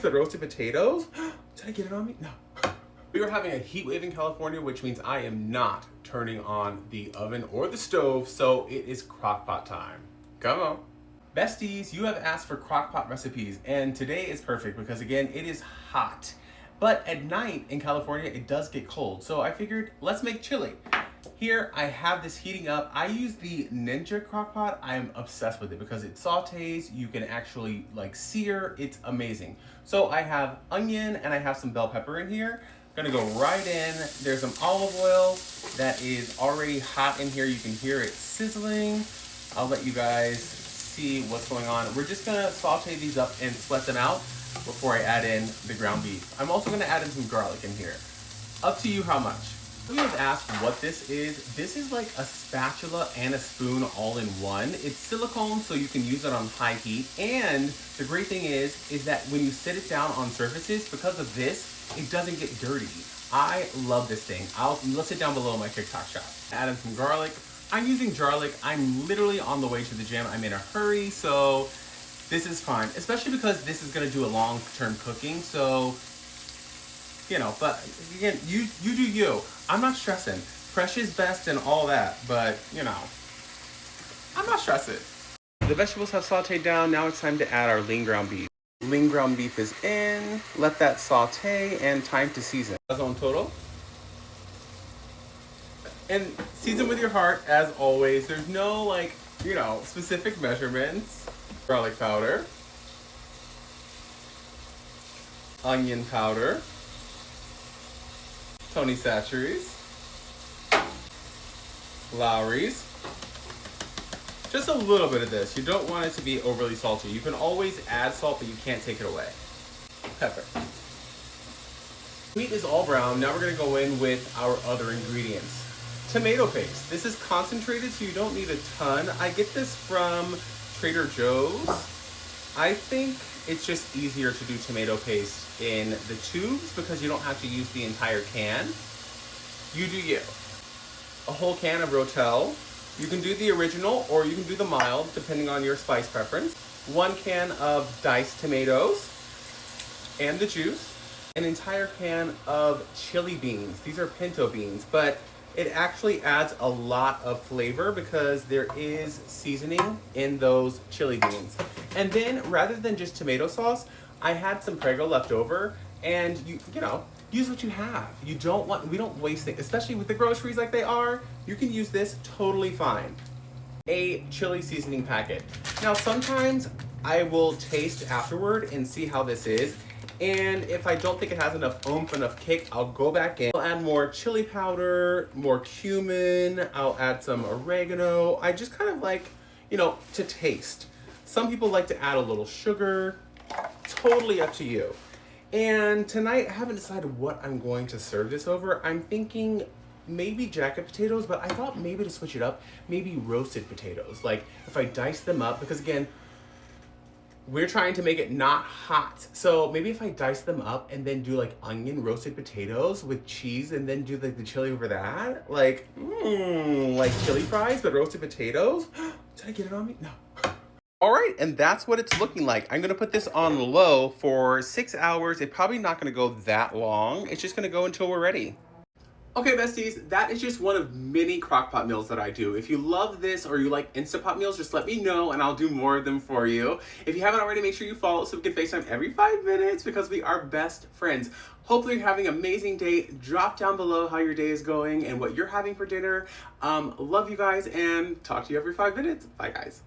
fries, but roasted potatoes? Did I get it on me? No. We are having a heat wave in California, which means I am not turning on the oven or the stove, so it is crock pot time. Come on. Besties, you have asked for crock pot recipes, and today is perfect because again, it is hot. But at night in California, it does get cold, so I figured let's make chili. Here I have this heating up. I use the Ninja crock pot. I'm obsessed with it because it sautés, you can actually like sear, it's amazing. So I have onion and I have some bell pepper in here. I'm gonna go right in. There's some olive oil that is already hot in here. You can hear it sizzling. I'll let you guys see what's going on. We're just gonna saute these up and sweat them out before I add in the ground beef. I'm also gonna add in some garlic in here. Up to you how much. You have asked what this is. This is like a spatula and a spoon all in one. It's silicone, so you can use it on high heat. And the great thing is that when you sit it down on surfaces, because of this, it doesn't get dirty. I love this thing. I'll list it down below in my TikTok shop. Add in some garlic. I'm using garlic. I'm literally on the way to the gym. I'm in a hurry, so this is fine. Especially because this is gonna do a long-term cooking, so you know, but again, you do you. I'm not stressing. Fresh is best and all that, but you know, I'm not stressing. The vegetables have sauteed down. Now it's time to add our lean ground beef. Lean ground beef is in. Let that saute and time to season. On total. And season with your heart, as always. There's no like, you know, specific measurements. Garlic powder. Onion powder. Tony Chachere's, Lowry's. Just a little bit of this. You don't want it to be overly salty. You can always add salt, but you can't take it away. Pepper. Meat is all brown. Now we're gonna go in with our other ingredients. Tomato paste. This is concentrated, so you don't need a ton. I get this from Trader Joe's. I think it's just easier to do tomato paste in the tubes because you don't have to use the entire can. You do you. A whole can of Rotel. You can do the original or you can do the mild depending on your spice preference. 1 can of diced tomatoes and the juice. An entire can of chili beans. These are pinto beans, but it actually adds a lot of flavor because there is seasoning in those chili beans. And then rather than just tomato sauce, I had some Prego left over, and you know, use what you have. We don't waste things, especially with the groceries like they are. You can use this totally fine. A chili seasoning packet. Now sometimes I will taste afterward and see how this is. And if I don't think it has enough oomph, enough kick, I'll go back in. I'll add more chili powder, more cumin. I'll add some oregano. I just kind of like, you know, to taste. Some people like to add a little sugar. Totally up to you. And tonight, I haven't decided what I'm going to serve this over. I'm thinking maybe jacket potatoes, but I thought maybe to switch it up, maybe roasted potatoes. Like if I dice them up, because again, we're trying to make it not hot. So maybe if I dice them up and then do like onion roasted potatoes with cheese and then do like the chili over that. Like chili fries, but roasted potatoes. Did I get it on me? No. All right, and that's what it's looking like. I'm gonna put this on low for 6 hours. It's probably not gonna go that long. It's just gonna go until we're ready. Okay, besties, that is just one of many crockpot meals that I do. If you love this or you like Instant Pot meals, just let me know and I'll do more of them for you. If you haven't already, make sure you follow so we can FaceTime every 5 minutes because we are best friends. Hopefully you're having an amazing day. Drop down below how your day is going and what you're having for dinner. Love you guys and talk to you every 5 minutes. Bye, guys.